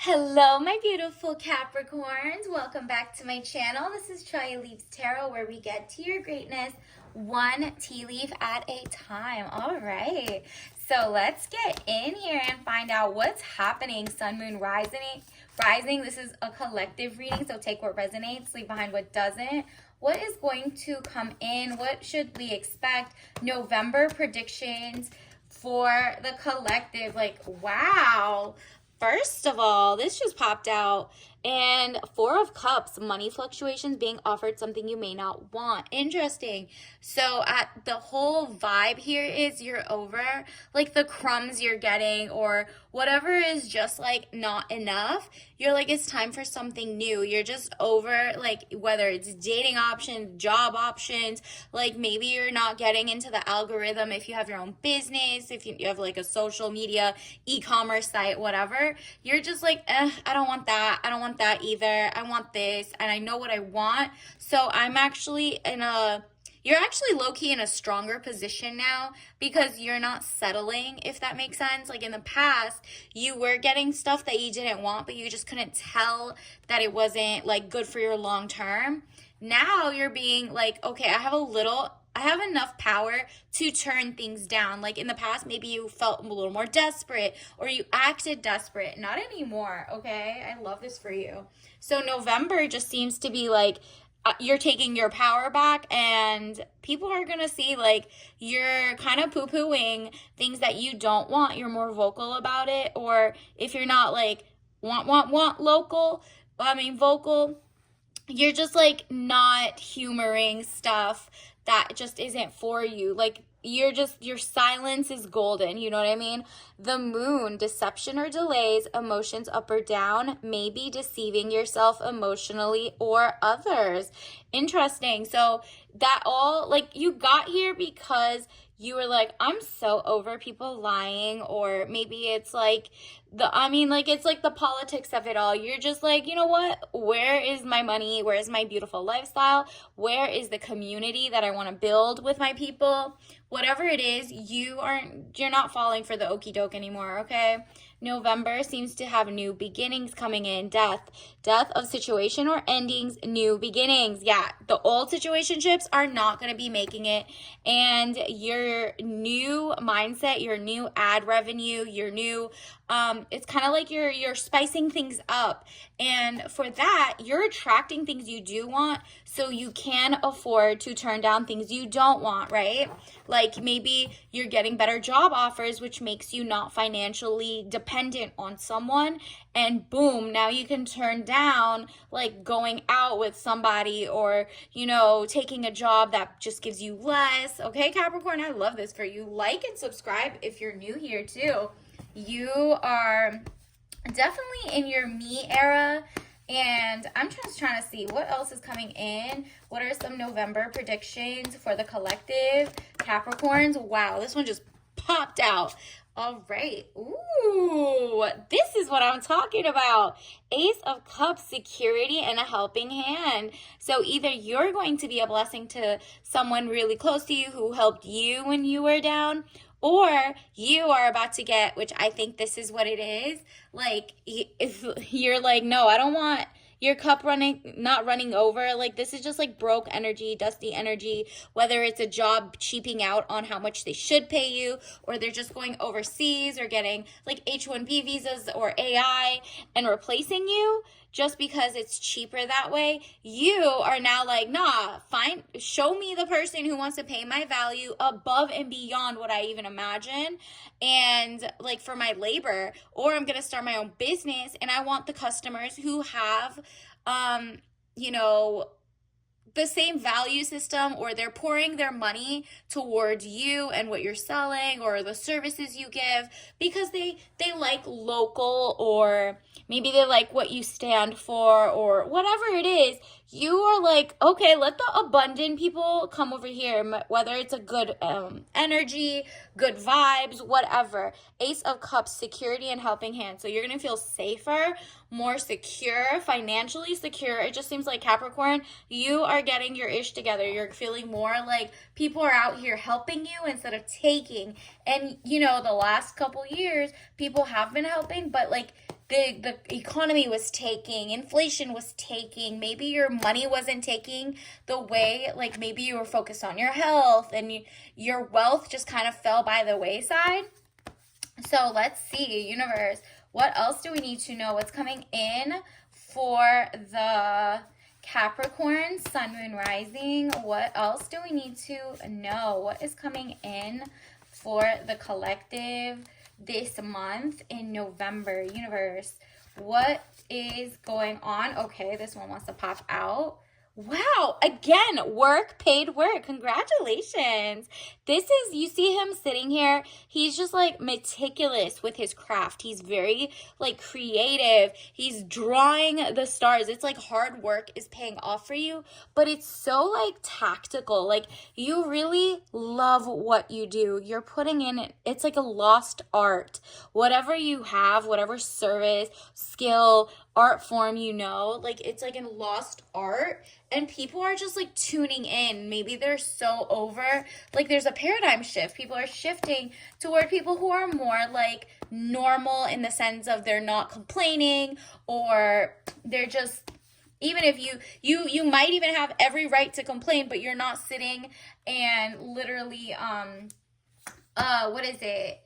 Hello, my beautiful Capricorns. Welcome back to my channel. This is Try Leaves Tarot, where we get to your greatness one tea leaf at a time. All right. So let's get in here and find out what's happening. Sun, moon, rising. This is a collective reading, so take what resonates, leave behind what doesn't. What is going to come in? What should we expect? November predictions for the collective. Like, wow. First of all, this just popped out. And Four of Cups, money fluctuations, being offered something you may not want. Interesting. So the whole vibe here is you're over like the crumbs you're getting or whatever is just like not enough. You're like, it's time for something new. You're just over like whether it's dating options, job options, like maybe you're not getting into the algorithm if you have your own business, if you have like a social media, e-commerce site, whatever. You're just like, I don't want that. I don't want that either. I want this and I know what I want. So I'm actually you're actually low-key in a stronger position now because you're not settling, if that makes sense. Like in the past, you were getting stuff that you didn't want, but you just couldn't tell that it wasn't like good for your long term. Now you're being like, okay, I have enough power to turn things down. Like in the past, maybe you felt a little more desperate or you acted desperate. Not anymore, okay? I love this for you. So November just seems to be like, you're taking your power back and people are going to see like you're kind of poo-pooing things that you don't want. You're more vocal about it. Or if you're not like want vocal, you're just like not humoring stuff that just isn't for you. Like your silence is golden. You know what I mean? The moon, deception or delays, emotions up or down, maybe deceiving yourself emotionally or others. Interesting. So that all like you got here because you were like, I'm so over people lying, or maybe it's like it's like the politics of it all. You're just like, you know what? Where is my money? Where is my beautiful lifestyle? Where is the community that I want to build with my people? Whatever it is, you're not falling for the okie doke anymore, okay? November seems to have new beginnings coming in. Death of situation or endings, new beginnings. Yeah, the old situationships are not going to be making it. And your new mindset, your new ad revenue, your new it's kind of like you're spicing things up. And for that, you're attracting things you do want, so you can afford to turn down things you don't want, right? Like maybe you're getting better job offers, which makes you not financially dependent on someone. And boom, now you can turn down like going out with somebody or, taking a job that just gives you less. Okay, Capricorn, I love this for you. Like and subscribe if you're new here too. You are definitely in your me era, and I'm just trying to see what else is coming in. What are some November predictions for the collective Capricorns? Wow, this one just popped out. All right. Ooh, this is what I'm talking about. Ace of Cups, security and a helping hand. So either you're going to be a blessing to someone really close to you who helped you when you were down, or you are about to get, which I think this is what it is, like if you're like, no, I don't want your cup not running over. Like this is just like broke energy, dusty energy, whether it's a job cheaping out on how much they should pay you, or they're just going overseas or getting like H-1B visas or AI and replacing you just because it's cheaper that way. You are now like, nah, fine, show me the person who wants to pay my value above and beyond what I even imagine, and like for my labor, or I'm gonna start my own business and I want the customers who have the same value system, or they're pouring their money towards you and what you're selling or the services you give because they like local, or maybe they like what you stand for, or whatever it is. You are like, okay, let the abundant people come over here, whether it's a good energy, good vibes, whatever. Ace of Cups, security and helping hand. So you're going to feel safer, more secure, financially secure. It just seems like Capricorn, you are getting your ish together. You're feeling more like people are out here helping you instead of taking. And, the last couple years, people have been helping, but like the economy was taking, inflation was taking, maybe your money wasn't taking the way, like maybe you were focused on your health and your wealth just kind of fell by the wayside. So let's see, universe, what else do we need to know? What's coming in for the Capricorn, sun, moon, rising? What else do we need to know? What is coming in for the collective this month in November? Universe, what is going on? Okay, this one wants to pop out. Wow, again, work, paid work. Congratulations. This is, you see him sitting here. He's just like meticulous with his craft. He's very like creative. He's drawing the stars. It's like hard work is paying off for you, but it's so like tactical. Like you really love what you do. You're putting in, it's like a lost art. Whatever you have, whatever service, skill, art form, like it's like in lost art, and people are just like tuning in. Maybe they're so over, like there's a paradigm shift. People are shifting toward people who are more like normal in the sense of they're not complaining, or they're just, even if you might even have every right to complain, but you're not sitting and literally what is it,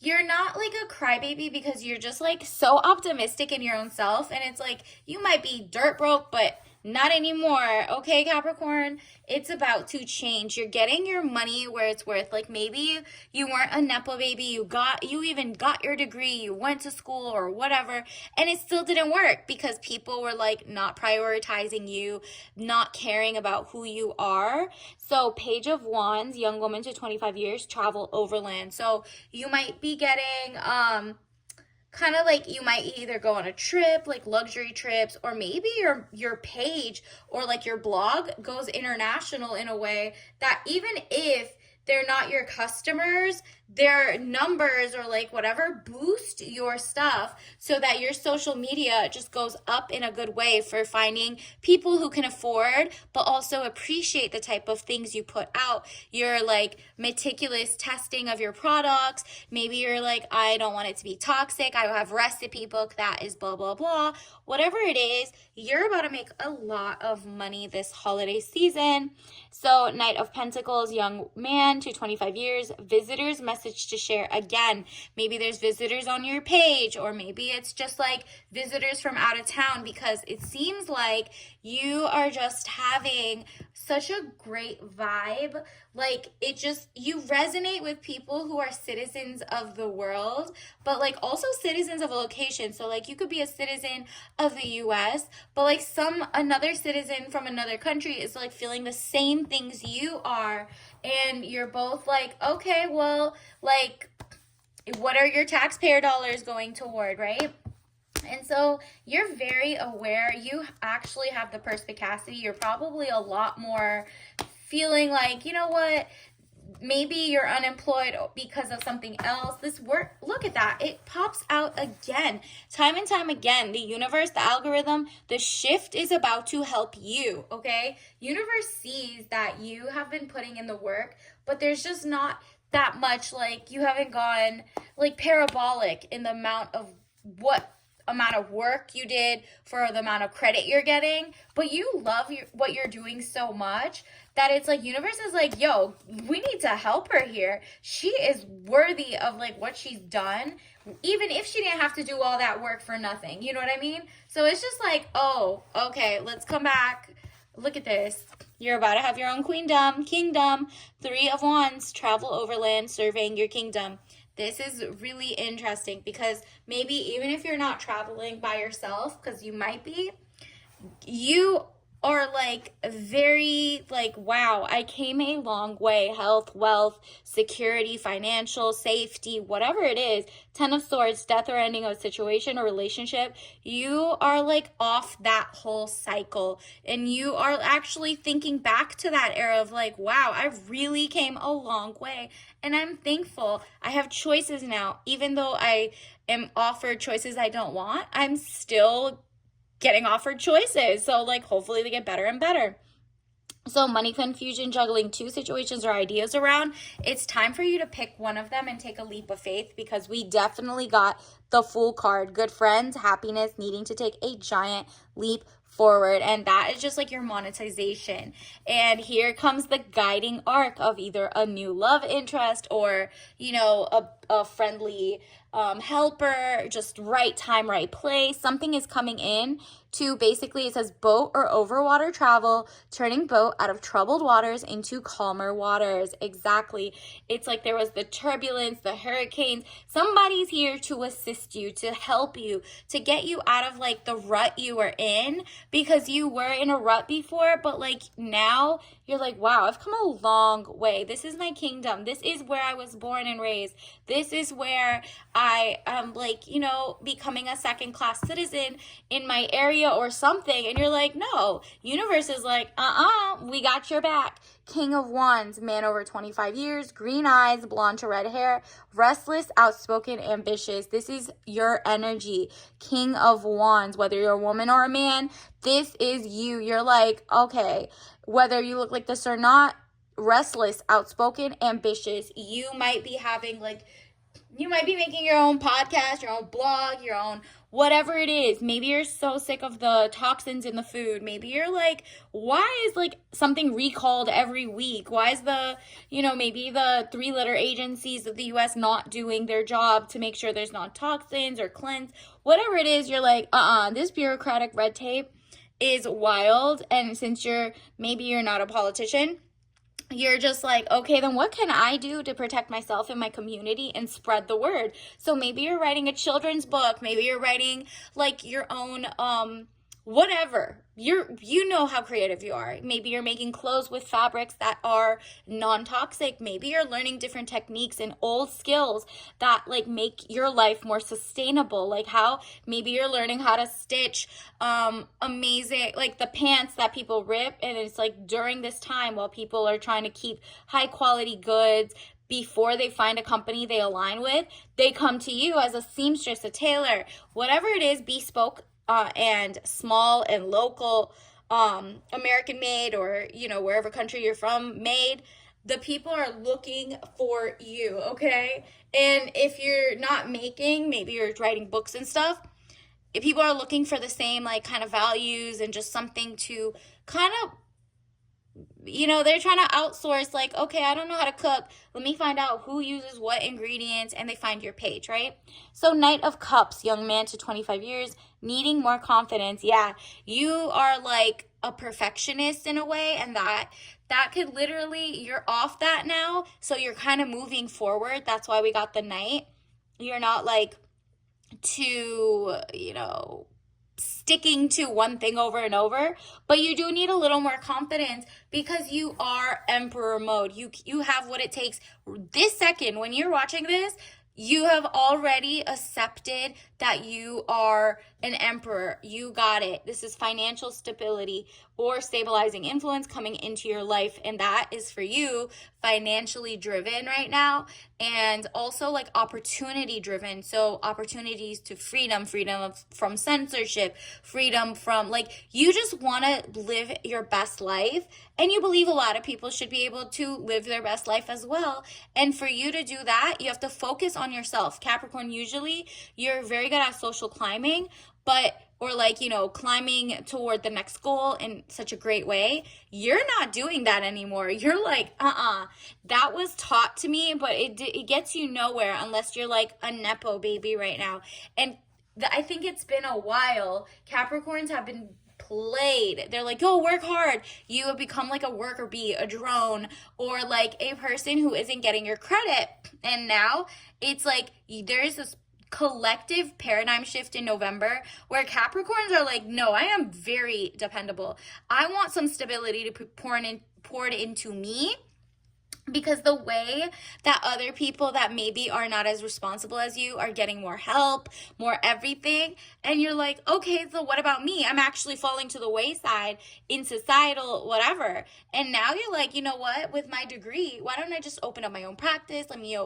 you're not like a crybaby, because you're just like so optimistic in your own self. And it's like, you might be dirt broke, but not anymore. Okay, Capricorn, it's about to change. You're getting your money where it's worth. Like maybe you weren't a Nepo baby. You even got your degree. You went to school or whatever, and it still didn't work because people were like not prioritizing you, not caring about who you are. So Page of Wands, young woman to 25 years, travel overland. So you might be getting, kind of like you might either go on a trip, like luxury trips, or maybe your page or like your blog goes international in a way that even if they're not your customers, their numbers or like whatever boost your stuff so that your social media just goes up in a good way for finding people who can afford but also appreciate the type of things you put out. You're like meticulous testing of your products. Maybe you're like, I don't want it to be toxic. I have recipe book that is blah blah blah. Whatever it is, you're about to make a lot of money this holiday season. So Knight of Pentacles, young man to 25 years, visitors, message to share. Again, maybe there's visitors on your page, or maybe it's just like visitors from out of town, because it seems like you are just having such a great vibe. Like it just, you resonate with people who are citizens of the world, but like also citizens of a location. So like you could be a citizen of the US, but like another citizen from another country is like feeling the same things you are, and you're both like, okay, well, like what are your taxpayer dollars going toward, right? And so you're very aware. You actually have the perspicacity. You're probably a lot more feeling like, you know what, maybe you're unemployed because of something else. This work, look at that. It pops out again, time and time again. The universe, the algorithm, the shift is about to help you, okay? Universe sees that you have been putting in the work, but there's just not that much, like you haven't gone like parabolic in the amount of amount of work you did for the amount of credit you're getting, but you love what you're doing so much that it's like universe is like, yo, we need to help her here. She is worthy of like what she's done, even if she didn't have to do all that work for nothing. You know what I mean? So it's just like, oh, okay, let's come back. Look at this. You're about to have your own kingdom. 3 of Wands, travel overland, surveying your kingdom. This is really interesting because maybe even if you're not traveling by yourself, because you might be, you are like very like, wow, I came a long way. Health, wealth, security, financial, safety, whatever it is. 10 of Swords, death or ending of a situation or relationship. You are like off that whole cycle, and you are actually thinking back to that era of like, wow, I really came a long way, and I'm thankful. I have choices now. Even though I am offered choices I don't want, I'm still getting offered choices. So like hopefully they get better and better. So money confusion, juggling two situations or ideas around, it's time for you to pick one of them and take a leap of faith, because we definitely got the full card. Good friends, happiness, needing to take a giant leap forward. And that is just like your monetization. And here comes the guiding arc of either a new love interest or, a friendly helper, just right time, right place. Something is coming in to basically, it says boat or overwater travel, turning boat out of troubled waters into calmer waters. Exactly. It's like there was the turbulence, the hurricanes. Somebody's here to assist you, to help you, to get you out of like the rut you were in, because you were in a rut before, but like now you're like, wow, I've come a long way. This is my kingdom. This is where I was born and raised. This is where I am like, becoming a second class citizen in my area or something. And you're like, no, universe is like, we got your back. King of Wands, man over 25 years, green eyes, blonde to red hair, restless, outspoken, ambitious. This is your energy. King of Wands, whether you're a woman or a man, this is you. You're like, okay, whether you look like this or not, restless, outspoken, ambitious. You might be making your own podcast, your own blog, your own whatever it is. Maybe you're so sick of the toxins in the food. Maybe you're like, why is like something recalled every week? Why is maybe the 3-letter agencies of the US not doing their job to make sure there's not toxins or cleanse? Whatever it is, you're like, this bureaucratic red tape is wild. And since maybe you're not a politician, you're just like, okay, then what can I do to protect myself and my community and spread the word? So maybe you're writing a children's book. Maybe you're writing like your own, whatever. You know how creative you are. Maybe you're making clothes with fabrics that are non-toxic. Maybe you're learning different techniques and old skills that like make your life more sustainable. Like maybe you're learning how to stitch amazing, like the pants that people rip, and it's like during this time while people are trying to keep high quality goods before they find a company they align with, they come to you as a seamstress, a tailor, whatever it is, bespoke and small and local, American made, or wherever country you're from made. The people are looking for you, okay? And if you're not making, maybe you're writing books and stuff, if people are looking for the same like kind of values and just something to kind of, they're trying to outsource, like, okay, I don't know how to cook. Let me find out who uses what ingredients, and they find your page, right? So Knight of Cups, young man to 25 years, needing more confidence. Yeah, you are like a perfectionist in a way, and that could literally, you're off that now. So you're kind of moving forward. That's why we got the Knight. You're not like too, sticking to one thing over and over, but you do need a little more confidence, because you are emperor mode. You have what it takes. This second, when you're watching this, you have already accepted that you are an emperor. You got it. This is financial stability or stabilizing influence coming into your life, and that is for you, financially driven right now, and also like opportunity driven. So opportunities to freedom from censorship, freedom from like, you just want to live your best life, and you believe a lot of people should be able to live their best life as well. And for you to do that, you have to focus on yourself. Capricorn, usually you're very good at social climbing, or like, climbing toward the next goal in such a great way. You're not doing that anymore. You're like, that was taught to me, but it gets you nowhere unless you're like a Nepo baby right now. And I think it's been a while. Capricorns have been played. They're like, oh, work hard. You have become like a worker bee, a drone, or like a person who isn't getting your credit. And now it's like there's this collective paradigm shift in November where Capricorns are like, no, I am very dependable. I want some stability to be poured into me. because the way that other people that maybe are not as responsible as you are getting more help, more everything, and you're like, okay, so what about me? I'm actually falling to the wayside in societal whatever. And now you're like, you know what? With my degree, why don't I just open up my own practice? Let me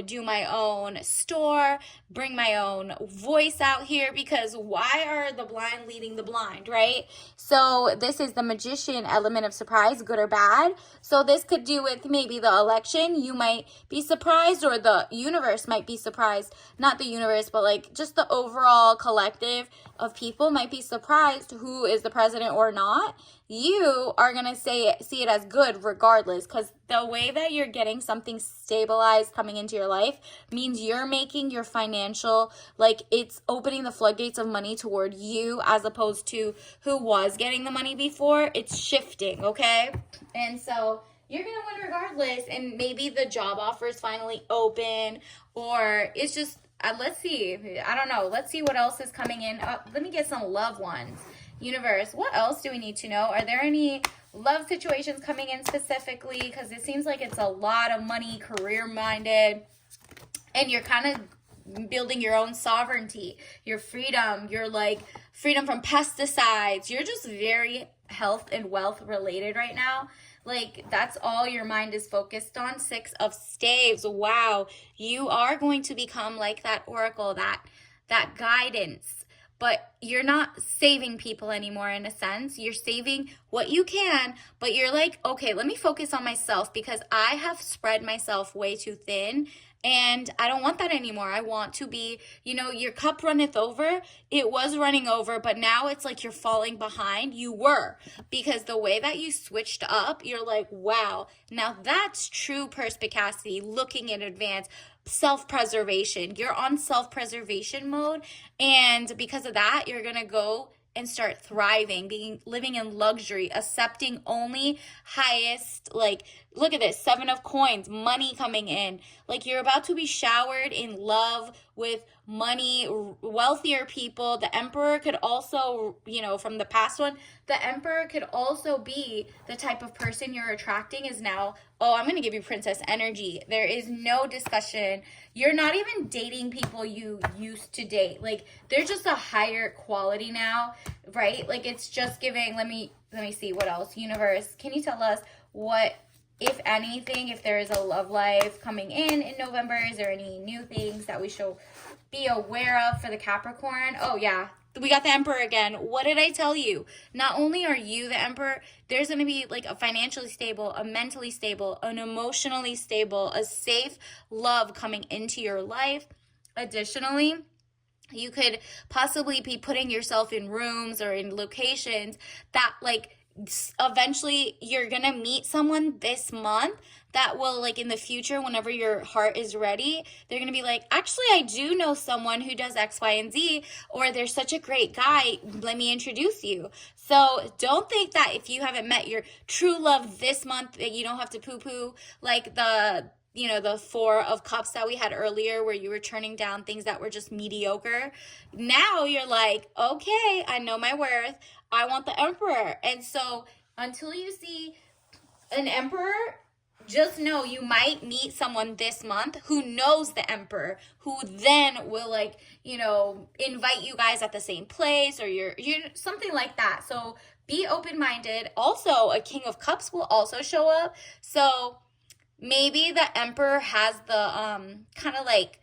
do my own store, bring my own voice out here, because why are the blind leading the blind, right? So this is the magician element of surprise, good or bad. So this could do with maybe the election. You might be surprised, or the universe might be surprised. Not the universe, but like just the overall collective of people might be surprised who is the president or not. You are going to see it as good regardless, because the way that you're getting something stabilized coming into your life means you're making your financial, like it's opening the floodgates of money toward you, as opposed to who was getting the money before. It's shifting, okay? And so you're going to win regardless, and maybe the job offer is finally open, or it's just, let's see, I don't know. Let's see what else is coming in. Let me get some loved ones. Universe, what else do we need to know? Are there any love situations coming in specifically? Because it seems like it's a lot of money, career-minded, and you're kind of building your own sovereignty, your freedom, your like freedom from pesticides. You're just very health and wealth related right now. Like that's all your mind is focused on. 6 of Staves. Wow. You are going to become like that oracle, that guidance. But you're not saving people anymore in a sense. You're saving what you can, but you're like, okay, let me focus on myself, because I have spread myself way too thin, and I don't want that anymore. I want to be, your cup runneth over. It was running over, but now it's like you're falling behind. You were, because the way that you switched up, you're like, wow, now that's true perspicacity, looking in advance, self-preservation. You're on self-preservation mode, and because of that, you're gonna go and start thriving, living in luxury, accepting only highest, like, look at this, 7 of Coins, money coming in. Like, you're about to be showered in love with money, wealthier people. The Emperor could also, from the past one, the Emperor could also be the type of person you're attracting is now, oh, I'm going to give you princess energy. There is no discussion. You're not even dating people you used to date. Like, they're just a higher quality now, right? Like, it's just giving, let me see what else. Universe, can you tell us what, if anything, if there is a love life coming in November? Is there any new things that we should be aware of for the Capricorn? Oh, yeah. We got the Emperor again. What did I tell you? Not only are you the Emperor, there's going to be like a financially stable, a mentally stable, an emotionally stable, a safe love coming into your life. Additionally, you could possibly be putting yourself in rooms or in locations that like eventually you're going to meet someone this month that will, like, in the future, whenever your heart is ready, they're going to be like, actually, I do know someone who does X, Y, and Z, or they're such a great guy, let me introduce you. So don't think that if you haven't met your true love this month, that you don't have to poo-poo, like the 4 of Cups that we had earlier, where you were turning down things that were just mediocre. Now you're like, okay, I know my worth. I want the Emperor. And so until you see an Emperor, just know you might meet someone this month who knows the Emperor, who then will, like, invite you guys at the same place, or you're something like that. So be open-minded. Also, a King of Cups will also show up. So maybe the Emperor has the kind of like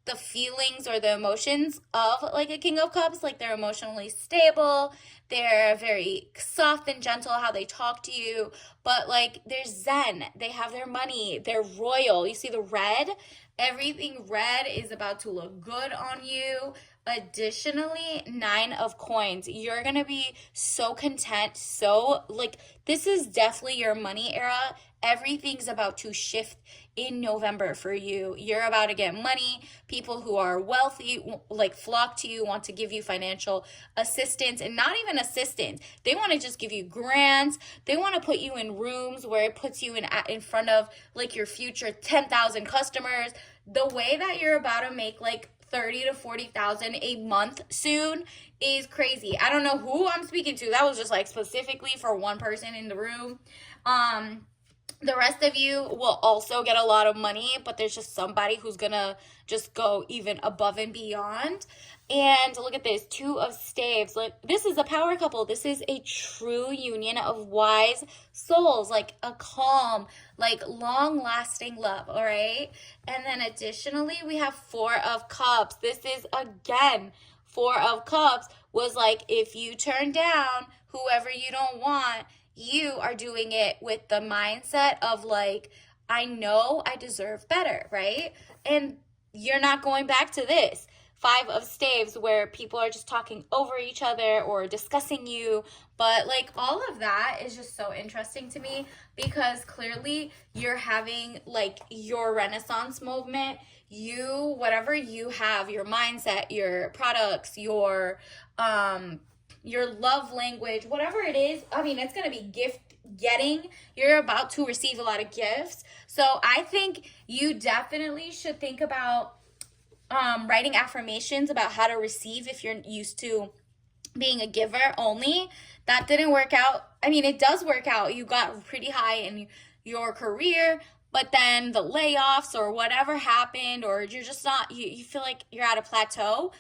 the feelings or the emotions of like a King of Cups. Like, they're emotionally stable, they're very soft and gentle how they talk to you, but like they're zen, they have their money, they're royal. You see the red? Everything red is about to look good on you. Additionally, 9 of Coins. You're going to be so content, so like this is definitely your money era. Everything's about to shift in November for you. You're about to get money. People who are wealthy, like, flock to you, want to give you financial assistance, and not even assistance. They want to just give you grants. They want to put you in rooms where it puts you in front of like your future 10,000 customers. The way that you're about to make like 30 to 40,000 a month soon is crazy. I don't know who I'm speaking to. That was just like specifically for one person in the room. The rest of you will also get a lot of money, but there's just somebody who's gonna just go even above and beyond. And look at this, two of staves. Like, this is a power couple. This is a true union of wise souls, like a calm, like long lasting love. All right. And then additionally, we have four of cups. This is again, four of cups was like, if you turn down whoever you don't want, you are doing it with the mindset of like, I know I deserve better, right? And you're not going back to this. Five of staves where people are just talking over each other or discussing you. But like all of that is just so interesting to me because clearly you're having like your Renaissance movement. You, whatever you have, your mindset, your products, your love language, whatever it is, I mean, it's going to be gift getting. You're about to receive a lot of gifts. So I think you definitely should think about writing affirmations about how to receive if you're used to being a giver only. That didn't work out. I mean, it does work out. You got pretty high in your career, but then the layoffs or whatever happened, or you're just not, you feel like you're at a plateau.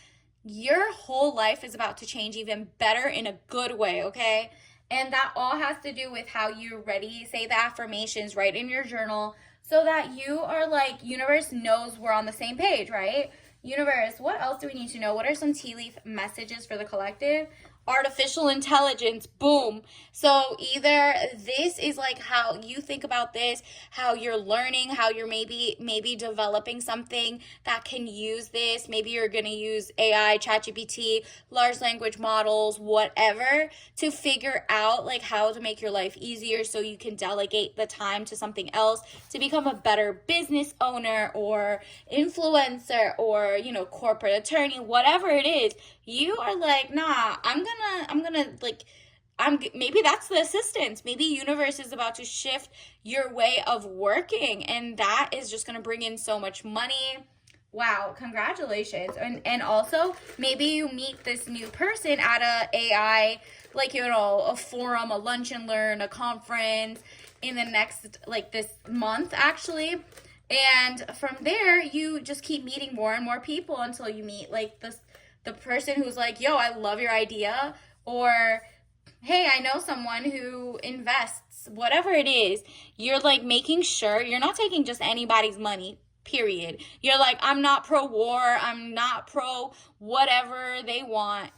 Your whole life is about to change even better in a good way, okay? And that all has to do with how you're ready. Say the affirmations, write in your journal so that you are like, universe knows we're on the same page, right? Universe, what else do we need to know? What are some tea leaf messages for the collective? Artificial intelligence, boom. So either this is like how you think about this, how you're learning, how you're maybe developing something that can use this. Maybe you're going to use AI, ChatGPT, large language models, whatever, to figure out like how to make your life easier so you can delegate the time to something else to become a better business owner or influencer or, corporate attorney, whatever it is. You are like, nah, I'm gonna like, maybe that's the assistance. Maybe universe is about to shift your way of working, and that is just gonna bring in so much money. Wow, congratulations. And also maybe you meet this new person at a AI, like, a forum, a lunch and learn, a conference in the next, like, this month actually. And from there, you just keep meeting more and more people until you meet like the person who's like, yo, I love your idea, or hey, I know someone who invests, whatever it is. You're like making sure you're not taking just anybody's money, period. You're like, I'm not pro war, I'm not pro whatever they want.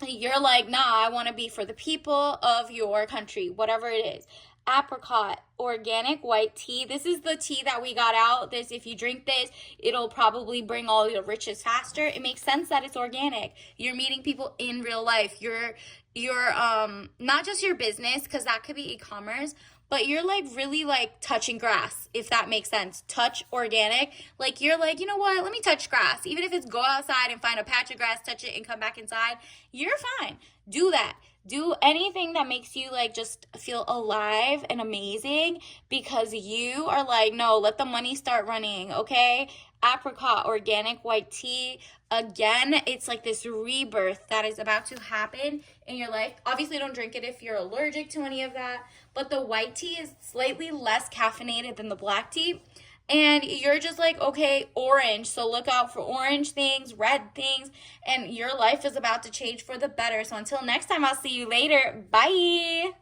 You're like, nah, I want to be for the people of your country, whatever it is. Apricot organic white tea. This is the tea that we got out. This, if you drink this, it'll probably bring all the riches faster. It makes sense that it's organic. You're meeting people in real life. You're not just your business, because that could be e-commerce, but you're like really like touching grass, if that makes sense. Touch organic. Like you're like, you know what? Let me touch grass. Even if it's go outside and find a patch of grass, touch it and come back inside, you're fine. Do that. Do anything that makes you like just feel alive and amazing, because you are like, no, let the money start running, okay? Apricot organic white tea. Again, it's like this rebirth that is about to happen in your life. Obviously, don't drink it if you're allergic to any of that, but the white tea is slightly less caffeinated than the black tea. And you're just like, okay, orange. So look out for orange things, red things, and your life is about to change for the better. So until next time, I'll see you later. Bye.